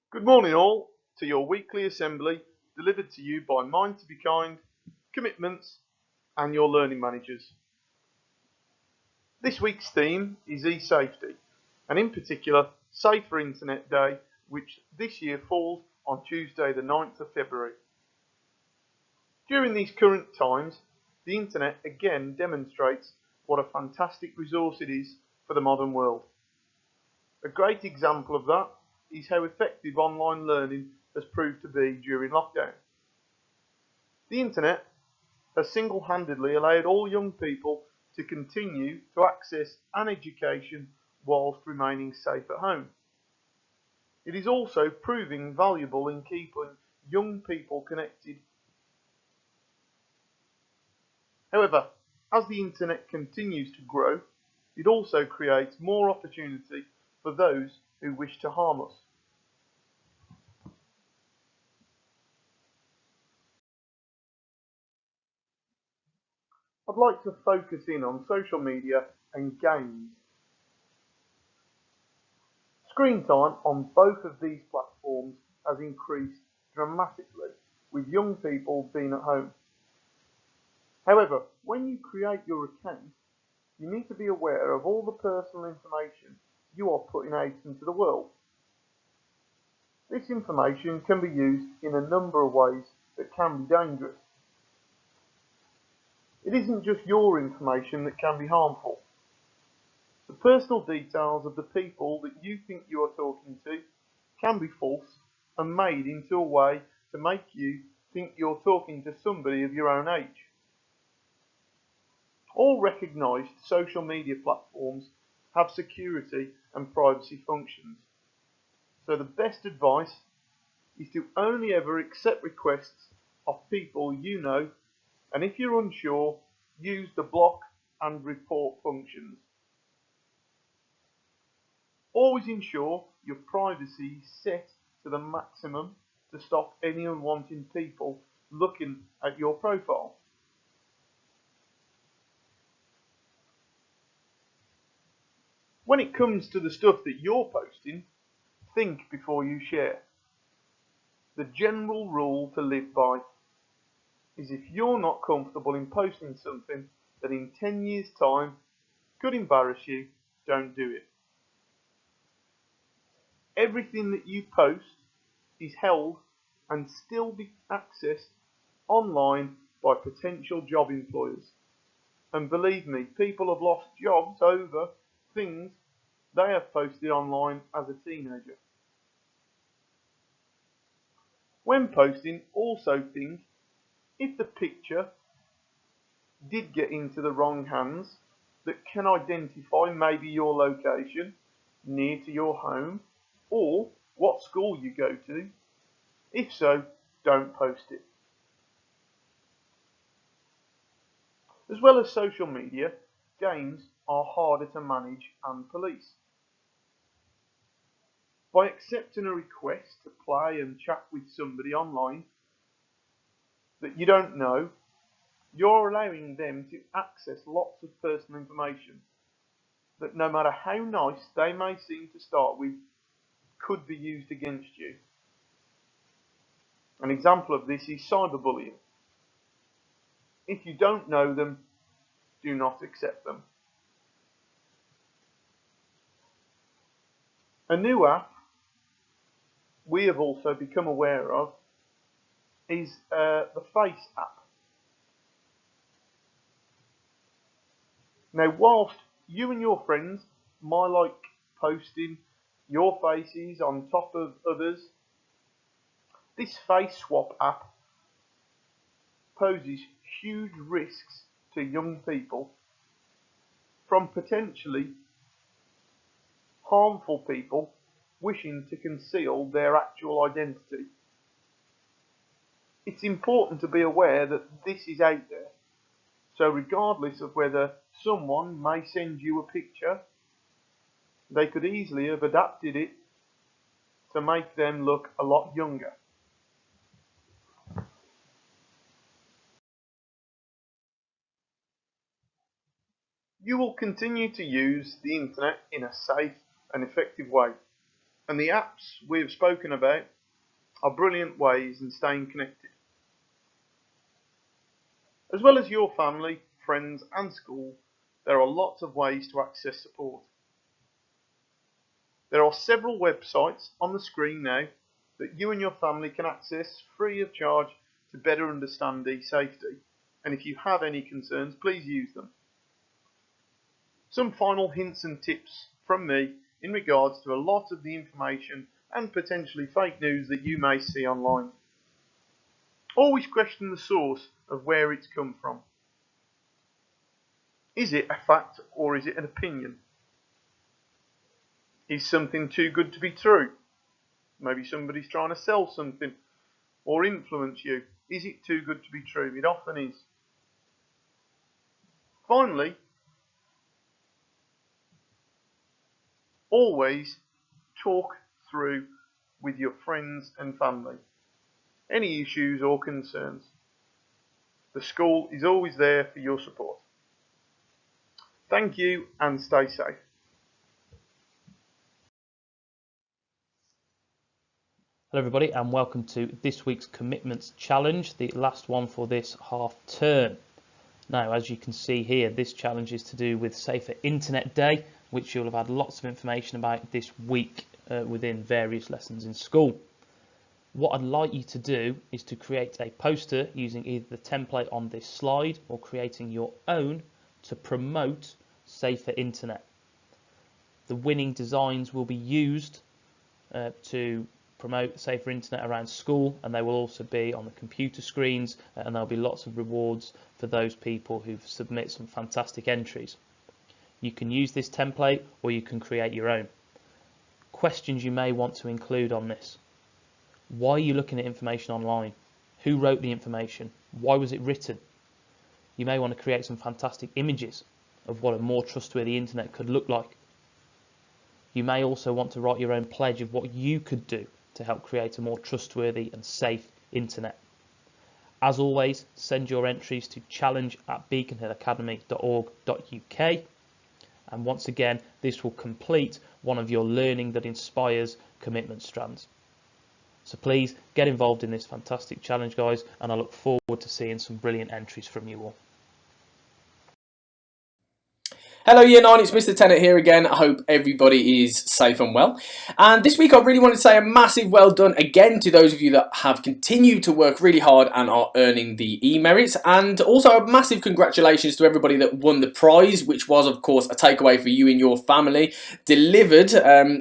Good morning all to your weekly assembly delivered to you by Mind to Be Kind, Commitments and your learning managers. This week's theme is e-safety and in particular Safer Internet Day, which this year falls on Tuesday the 9th of February. During these current times, the internet again demonstrates what a fantastic resource it is for the modern world. A great example of that is how effective online learning has proved to be during lockdown. The internet has single-handedly allowed all young people to continue to access an education whilst remaining safe at home. It is also proving valuable in keeping young people connected. However, as the internet continues to grow, it also creates more opportunity for those who wish to harm us. I'd like to focus in on social media and games. Screen time on both of these platforms has increased dramatically, with young people being at home. However, when you create your account, you need to be aware of all the personal information you are putting out into the world. This information can be used in a number of ways that can be dangerous. It isn't just your information that can be harmful. The personal details of the people that you think you are talking to can be false and made into a way to make you think you're talking to somebody of your own age. All recognised social media platforms have security and privacy functions, so the best advice is to only ever accept requests of people you know, and if you're unsure, use the block and report functions. Always ensure your privacy is set to the maximum to stop any unwanted people looking at your profile. When it comes to the stuff that you're posting, think before you share. The general rule to live by is if you're not comfortable in posting something that in 10 years' time could embarrass you, don't do it. Everything that you post is held and still be accessed online by potential job employers. And believe me, people have lost jobs over things they have posted online as a teenager. When posting, also think if the picture did get into the wrong hands that can identify maybe your location near to your home or what school you go to. If so, don't post it. As well as social media, games are harder to manage and police. By accepting a request to play and chat with somebody online that you don't know, you're allowing them to access lots of personal information that no matter how nice they may seem to start with, could be used against you. An example of this is cyberbullying. If you don't know them, do not accept them. A new app we have also become aware of is the Face app. Now, whilst you and your friends might like posting your faces on top of others, this face swap app poses huge risks to young people from potentially harmful people wishing to conceal their actual identity. It's important to be aware that this is out there, so regardless of whether someone may send you a picture, they could easily have adapted it to make them look a lot younger. You will continue to use the internet in a safe and effective way. And the apps we have spoken about are brilliant ways in staying connected. As well as your family, friends and school, there are lots of ways to access support. There are several websites on the screen now that you and your family can access free of charge to better understand e-safety. And if you have any concerns, please use them. Some final hints and tips from me in regards to a lot of the information and potentially fake news that you may see online. Always question the source of where it's come from. Is it a fact or is it an opinion? Is something too good to be true? Maybe somebody's trying to sell something or influence you. Is it too good to be true? It often is. Finally, always talk through with your friends and family any issues or concerns. The school is always there for your support. Thank you and stay safe. Hello everybody and welcome to this week's Commitments Challenge, the last one for this half term. Now, as you can see here, this challenge is to do with Safer Internet Day, which you'll have had lots of information about this week within various lessons in school. What I'd like you to do is to create a poster using either the template on this slide or creating your own to promote Safer Internet. The winning designs will be used to promote safer internet around school, and they will also be on the computer screens, and there'll be lots of rewards for those people who submit some fantastic entries. You can use this template or you can create your own. Questions you may want to include on this: why are you looking at information online? Who wrote the information? Why was it written? You may want to create some fantastic images of what a more trustworthy internet could look like. You may also want to write your own pledge of what you could do to help create a more trustworthy and safe internet. As always, send your entries to challenge@beaconhillacademy.org.uk, and once again, this will complete one of your Learning That Inspires commitment strands. So please get involved in this fantastic challenge, guys, and I look forward to seeing some brilliant entries from you all. Hello Year 9, it's Mr. Tennant here again. I hope everybody is safe and well. And this week I really want to say a massive well done again to those of you that have continued to work really hard and are earning the e-merits. And also a massive congratulations to everybody that won the prize, which was of course a takeaway for you and your family delivered.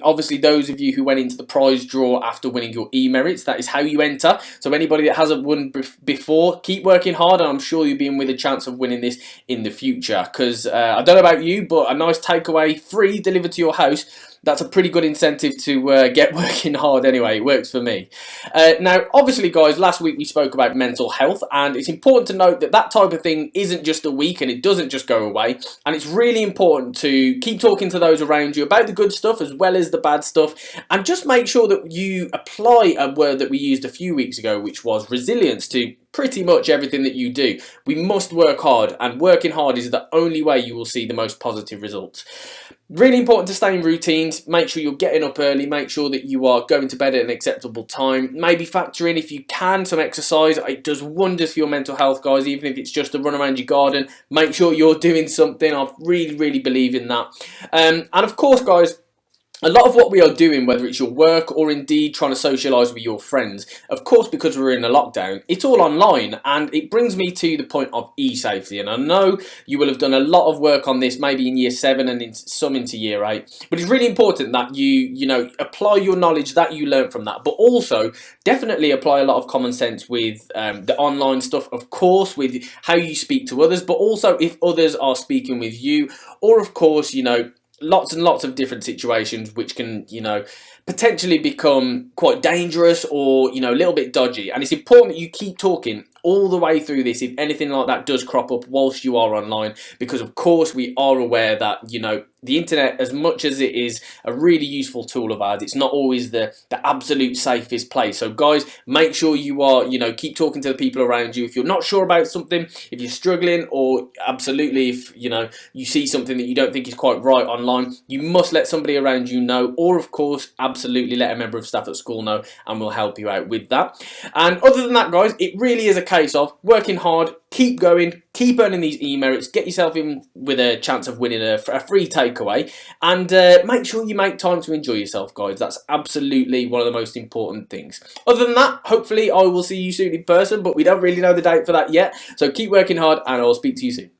Obviously those of you who went into the prize draw after winning your e-merits, that is how you enter. So anybody that hasn't won before, keep working hard, and I'm sure you'll be in with a chance of winning this in the future. Because I don't know about you, but a nice takeaway free delivered to your house, that's a pretty good incentive to get working hard anyway. It works for me. Now, obviously, guys, last week we spoke about mental health, and it's important to note that that type of thing isn't just a week and it doesn't just go away. And it's really important to keep talking to those around you about the good stuff as well as the bad stuff, and just make sure that you apply a word that we used a few weeks ago, which was resilience, to pretty much everything that you do. We must work hard, and working hard is the only way you will see the most positive results. Really important to stay in routines. Make sure you're getting up early. Make sure that you are going to bed at an acceptable time. Maybe factor in, if you can, some exercise. It does wonders for your mental health, guys, even if it's just a run around your garden. Make sure you're doing something. I really believe in that. And of course, guys, a lot of what we are doing, whether it's your work or indeed trying to socialise with your friends, of course, because we're in a lockdown, it's all online. And it brings me to the point of e-safety. And I know you will have done a lot of work on this, maybe in year 7 and some into year 8. But it's really important that you apply your knowledge that you learned from that. But also, definitely apply a lot of common sense with the online stuff, of course, with how you speak to others. But also if others are speaking with you, or of course, lots and lots of different situations which can, potentially become quite dangerous or, a little bit dodgy. And it's important that you keep talking all the way through this if anything like that does crop up whilst you are online, because of course we are aware that, the internet, as much as it is a really useful tool of ours, it's not always the absolute safest place. So guys, make sure you are, keep talking to the people around you. If you're not sure about something, if you're struggling, or absolutely if, you see something that you don't think is quite right online, you must let somebody around you know, or of course, absolutely let a member of staff at school know, and we'll help you out with that. And other than that, guys, it really is a case of working hard, keep going, keep earning these e-merits, get yourself in with a chance of winning a free takeaway, and make sure you make time to enjoy yourself, guys. That's absolutely one of the most important things. Other than that, hopefully I will see you soon in person, but we don't really know the date for that yet. So keep working hard, and I'll speak to you soon.